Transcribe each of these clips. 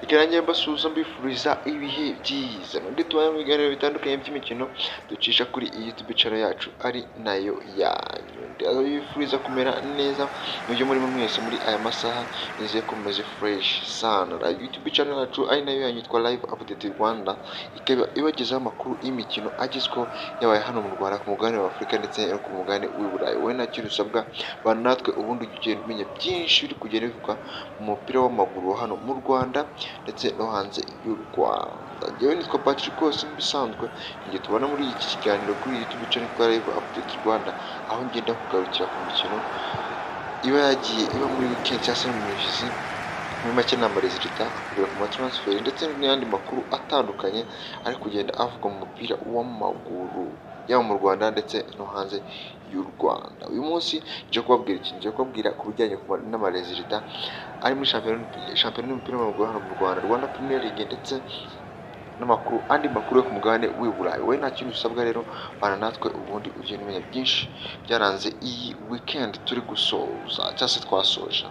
Ikarangiye mbasuhuza mbifuriza ibihe byiza nubwo tubaye mu biganiro bitandukanye by'imikino ducisha kuri iyi YouTube channel yacu ari nayo yanyu. Ndabifuriza kumera neza mu byo murimo mwese muri aya masaha, nizeye ko mumeze fresh sana. YouTube channel yacu ari nayo yanyu yitwa Live Update Rwanda, ikaba ibagezaho amakuru y'imikino agezweho yabaye hano mu Rwanda, ku mugabane wa Afurika ndetse no ku mugabane w'i Burayi. Wowe nta kintu usabwa bana natwe ubundi ugenda umenya byinshi biri kugenda bivugwa mu mupira w'amaguru hano mu Rwanda ndetse no hanze y'u Rwanda. Njyewe nitwa Patrick Kose bisanzwe, njye tubona muri iki kiganiro kuri YouTube channel kwa Live Update Rwanda, aho ngenda kugarukira ku mikino iba yagiye iba muri weekend cyangwa se mu mizi, muri make ni amaresulta, kugera ku matransfer ndetse n'ayandi makuru atandukanye ari kugenda avugwa mu mupira w'amaguru yaba mu Rwanda ndetse no hanze y'u Rwanda. Uyu munsi nje kubabwira ku bijyanye n'amaresulta ari muri shampiyona y'umupira w'amaguru hano mu Rwanda, Rwanda Premier League ndetse n'amakuru andi makuru yo ku mugabane w'i Burayi. Wowe nta kintu usabwa rero bana natwe ubundi ugenda umenya byinshi byaranze iyi weekend turi gusoza cyangwa se twasoje.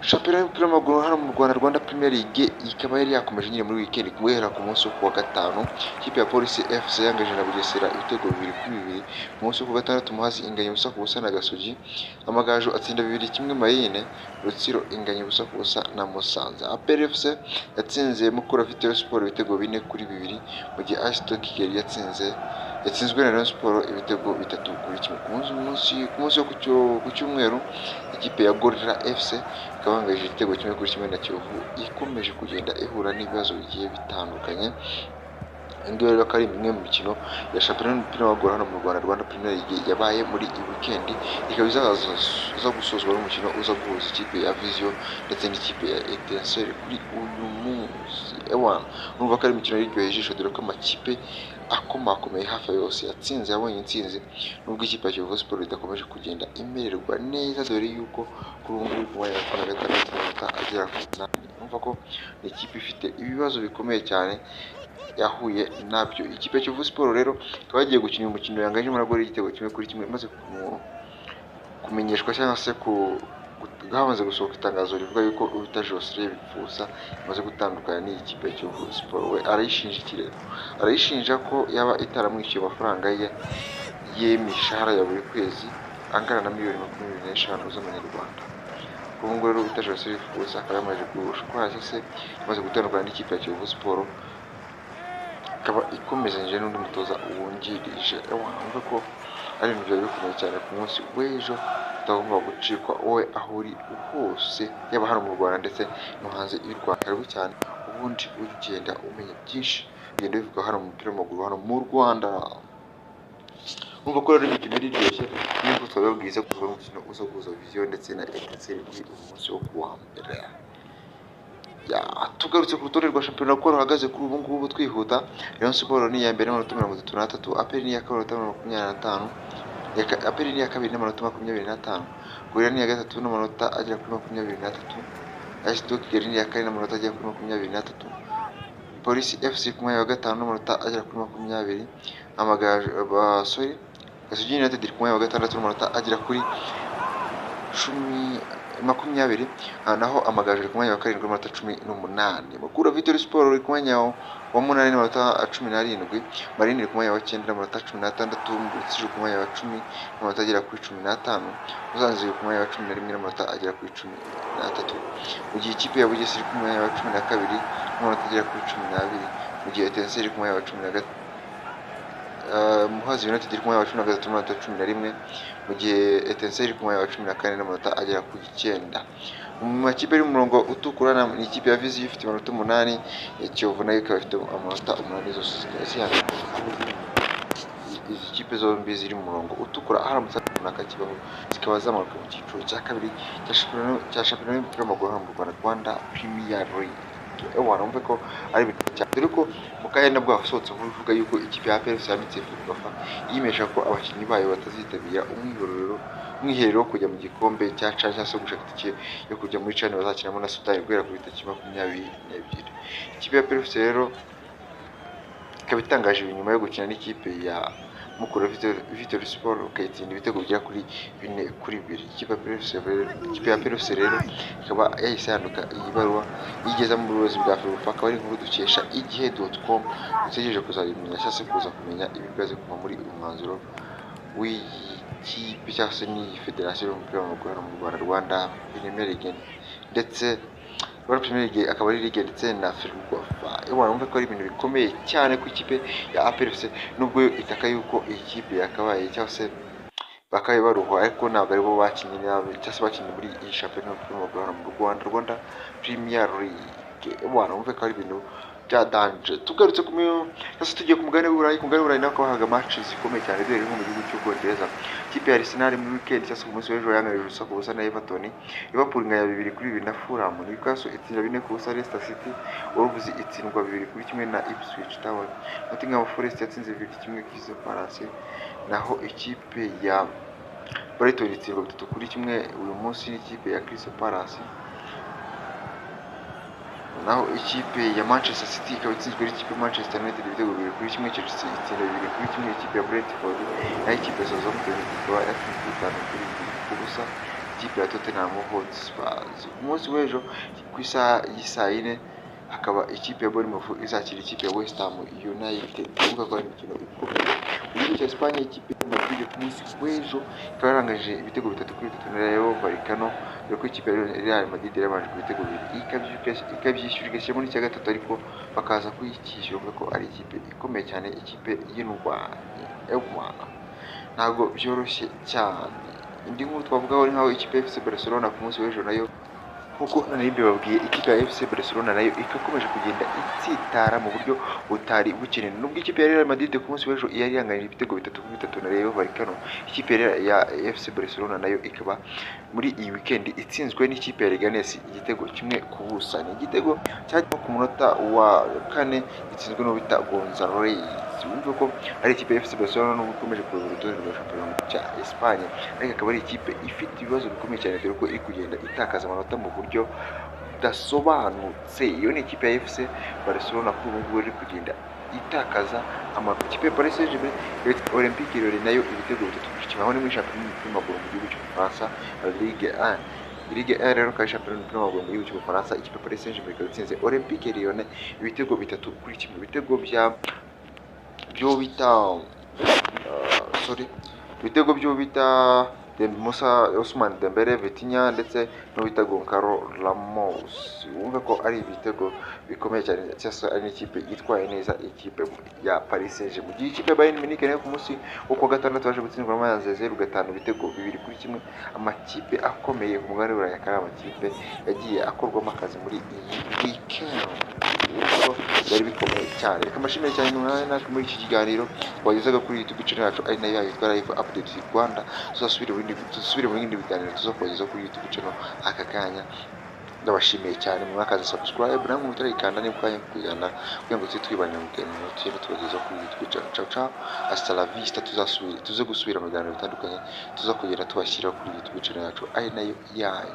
Shampiyona y'umupira w'amaguru hano mu Rwanda, Rwanda Premier League ikaba yari yakomeje nyine muri weekend guhera ku munsi wo kuwa gatanu. Ikipe ya Police FC yangaje na Bugesera ibitego 2-2. Ku munsi wo kuwa gatandatu Muhazi inganya ubusa ku busa na Gasogi, Amagaju atsinda 2-1 Mayine, Rutsiro inganya ubusa ku busa na Musanze. APR FC yatsinze Mukura Victory Sport ibitego 4-2, mu gihe AS Kigali yatsinzwe na Rayon Sport ibitego 3-1. Ku munsi wo ku cyumweru ikipe ya Gorilla FC ikabangaje igitego 1-1 na Kiyovu, ikomeje kugenda ihura n'ibibazo bigiye bitandukanye. Ngiyo rero kari imwe mu mikino ya shampiyona y'umupira w'amaguru hano mu Rwanda, Rwanda Premier League yabaye muri iyi weekend, ikaba iza gusozwa n'umukino uza guhuza ikipe ya Vision ndetse n'ikipe ya Etincelle kuri uyu munsi. Urumva ko ari imikino iryoheye ijisho, dore ko amakipe akomakomeye hafi yose yabonye intsinzi, nubwo ikipe ya Kiyovu Sport idakomeje kugenda imererwa neza, dore yuko kuri ubu ngubu kuba yakora gatandatu amanota agera ku 8. Urumva ko ni ikipe ifite ibibazo bikomeye cyane yahuye nabyo. Ikipe ya Kiyovu Sport rero ikaba yagiye gukina umukino yangaje muri gol y'igitego 1-1, maze kumenyeshwa cyangwa se hamaze gusohoka itangazo rivuga yuko Uwita Joseph Bipfusa amaze gutandukana n'iyi kipe ya Kiyovu Sport. We arayishinja ko yaba itaramwishyuye amafaranga ye y'imishahara ya buri kwezi angana na miliyoni 25 z'amanyarwanda. Kuri ubu rero Uwita Joseph Bipfusa akaba yamaze gushwa se amaze gutandukana n'ikipe ya Kiyovu Sport, ikaba ikomezanyije n'undi mutoza wungirije. Urumva ko ari ibintu byari bikomeye cyane ku munsi w'ejo utagomba gucikwa wowe aho uri hose, yaba hano mu Rwanda ndetse no hanze y'u Rwanda. Karibu cyane ubundi ugenda umenya byinshi bigenda bivuga hano mu mupira w'amaguru hano mu Rwanda. Urumva ko rero imikino iryoshye, nubwo twababwiza kuva umukino uza guhuza Vision ndetse na Etincelle kuri uyu munsi wo kuwa mbere. Tugarutse ku rutonde rwa shampiyona uko ruhagaze kuri ubu ngubu twihuta. Rayon Sport ni iya mbere n'amanota 33, APR ni iya kabiri n'amanota 25, APR ni iya kabiri n'amanota 25, Gorilla ni iya gatatu n'amanota agera kuri 23, AS Kigali ni iya kane n'amanota agera kuri 23, Police FC ku mwanya wa gatanu n'amanota agera kuri 20, Gasogi United ku mwanya wa gatandatu n'amanota agera kuri 20, naho Amagaju ku mwanya wa karindwi n'amanota 18. Mukura Victory Sport ku mwanya wa 8 n'amanota 17, Marine ku mwanya wa 9 n'amanota 16, Rutsiro ku mwanya wa 10 n'amanota agera kuri 15, Musanze ku mwanya wa 11 n'amanota agera kuri 13, mu gihe ikipe ya Bugesera ku mwanya wa 12 n'amanota agera kuri 12, mu gihe Etincelle ku mwanya wa 12, Muhazi United ku mwanya wa 13 n'amanota 11, mu gihe Etincelle ku mwanya wa 14 n'amanota agera ku 9. Mu makipe ari mu murongo utukura ni ikipe ya Vision ifite amanota 8, Kiyovu nayo ikaba ifite amanota 8, zose zikaba izi kipe zombi ziri mu murongo utukura. Haramutse runaka kibaho zikaba zamanuka mu cyiciro cya kabiri cya shampiyona y'umupira w'amaguru hano mu Rwanda, Rwanda Premier League. Urumva ko ari ibintu cyane, dore ko mu kanya nabwo hasohotse kuvuga yuko ikipe ya APR yanditse Ferwafa yimesha ko abakinnyi bayo batazitabira umwiherero wo kujya mu gikombe cya CHAN cyangwa se gushaka itike yo kujya muri CHAN bazakinamo na Sudani guhera ku itariki 22. Ikipe ya APR rero ikaba itangaje nyuma yo gukina n'ikipe ya Mukura Victory Sport ukayitsinda ibitego bigera kuri 4-2. Ikipe ya PFC rero ikaba yahise yanduka iyi baruwa yigeza mu buyobozi bwa Ferwafa, akaba ari inkuru dukesha igihe.com dutegereje kuzabimenya cyangwa se kuza kumenya ibibazo kuva muri uyu mwanzuro w'ikipe cyangwa se ni Federasiyo y'umupira w'amaguru mu Rwanda, Rwanda Premier League ndetse Rwanda Premier League akaba ari ligue ndetse na Ferwafa. Wumva ko ari ibintu bikomeye cyane ku ikipe ya APRFC, nubwo itaka yuko iyi kipe yakabaye cyangwa se bakabaye baruhwa, ariko ntabwo aribo bakinnye cyangwa se bakinnye muri iyi shampiyona y'umupira w'amaguru mu Rwanda, Rwanda Premier League. Wumva ko ari ibintu bya danje. Tugarutse ku cyangwa tugiye ku mugabane w'Uburayi, ku mugabane w'Uburayi nako haga match zikomeye cyane dore nko mu gihugu cy'Ubwongereza. Ikipe ya Arsenal muri weekend cyangwa se ku munsi w'ejo yanganije ubusa ku busa na Everton, Liverpool ngaya 2-2 na Fulham, Newcastle itsinda 4 ku busa Leicester City, Wolves itsindwa 2-1 na Ipswich Town, Nottingham Forest yatsinze 2-1 Crystal Palace, naho ikipe ya Brighton itsindwa 3-1 uyu munsi n'ikipe ya Crystal Palace. Naho ikipe ya Manchester City ikaba itsinzwe n'ikipe ya Manchester United ibitego 2-1, Chelsea itsinda 2-1 ikipe ya Brentford, naho ikipe ya Southampton ikaba yatsinzwe 5-2 ku busa ikipe ya Tottenham Hotspur. Umunsi w'ejo ku isaha y'isaa 4 hakaba ikipe ya Bournemouth izakira ikipe ya West Ham United. Uvuga ko ari imikino ikomeye. Mu gihugu cya Espagne ikipe ya Madrid ku munsi w'ejo ikaba yarangaje ibitego 3-3 na Rayo Vallecano, dore ko ikipe ya Real Madrid yabanje ku bitego 2 ikabyishyura igashyira muri cya gatatu, ariko bakaza kuyikishyura. Uvuga ko ari ikipe ikomeye cyane, ikipe y'indwanyi y'Umwana, ntabwo byoroshye cyane. Indi nkuru twavugaho ni nkaho ikipe ya FC Barcelona ku munsi w'ejo nayo nkuko narimbye babwiye, ikipe ya FC Barcelona nayo ikakomeje kugenda itsitara mu buryo butari bukeneye. Nubwo ikipe ya Real Madrid ku munsi w'ejo yari yanganije ibitego 3-3 na Rayo Vallecano, ikipe ya FC Barcelona nayo ikaba muri iyi weekend itsinzwe n'ikipe ya Leganés igitego 1-0. Ni igitego cyajya ku munota wa 4 itsinzwe no bita Gonzalez. Wumva ko ari ikipe ya FC Barcelona nubwo ikomeje kuyobora urutonde rwa shampiyona cya Espagne, ariko akaba ari ikipe ifite ibibazo bikomeye cyane, dore ko iri kugenda itakaza amanota mu buryo budasobanutse. Iyo ni ikipe ya FC Barcelona kuri ubu ngubu iri kugenda itakaza amanota. Ikipe ya Paris Saint-Germain Olympique Lyon nayo ibitego 3 kibaho ni muri shampiyona y'umupira w'amaguru mu gihugu cy'Ubufaransa, Ligue 1. Ligue 1 rero ka shampiyona y'umupira w'amaguru mu gihugu cy'Ubufaransa, ikipe ya Paris Saint-Germain ikaba itsinze Olympique Lyon ibitego 3-1. Ibitego byo bita Musa Ousmane Dembele, Vitinha ndetse no bita Goncalo Ramos. Wumva ko ari ibitego bikomeye cyane, cyangwa ari ikipe yitwaye neza, ikipe ya Paris Saint-Germain. Mu gihe ikipe ya Bayern Munich nayo ku munsi wo kuwa gatandatu baje gutsindwa na Manchester 0-5 ibitego 2-1. Amakipe akomeye ku mugabane w'Uburayi akaba amakipe yagiye akorwamo akazi muri iyi weekend. Byari bikomeye cyane. Reka mbashimire cyane muri iki kiganiro twagezaga kuri YouTube channel yacu ari nayo yitwa Live Updates Rwanda. Tuzasubire mu bindi biganiro tuzakugezaho kuri YouTube channel aka kanya. Ndabashimiye cyane mwakaza subscribe namwe mutarikanda niba ukanya kugana kugira ngo twibanye mu biganiro tubagezaho kuri YouTube channel. Ciao ciao, hasta la vista. Tuze gusubira mu biganiro bitandukanye tuzakugenda tubashyira kuri YouTube channel yacu ari nayo yanyu.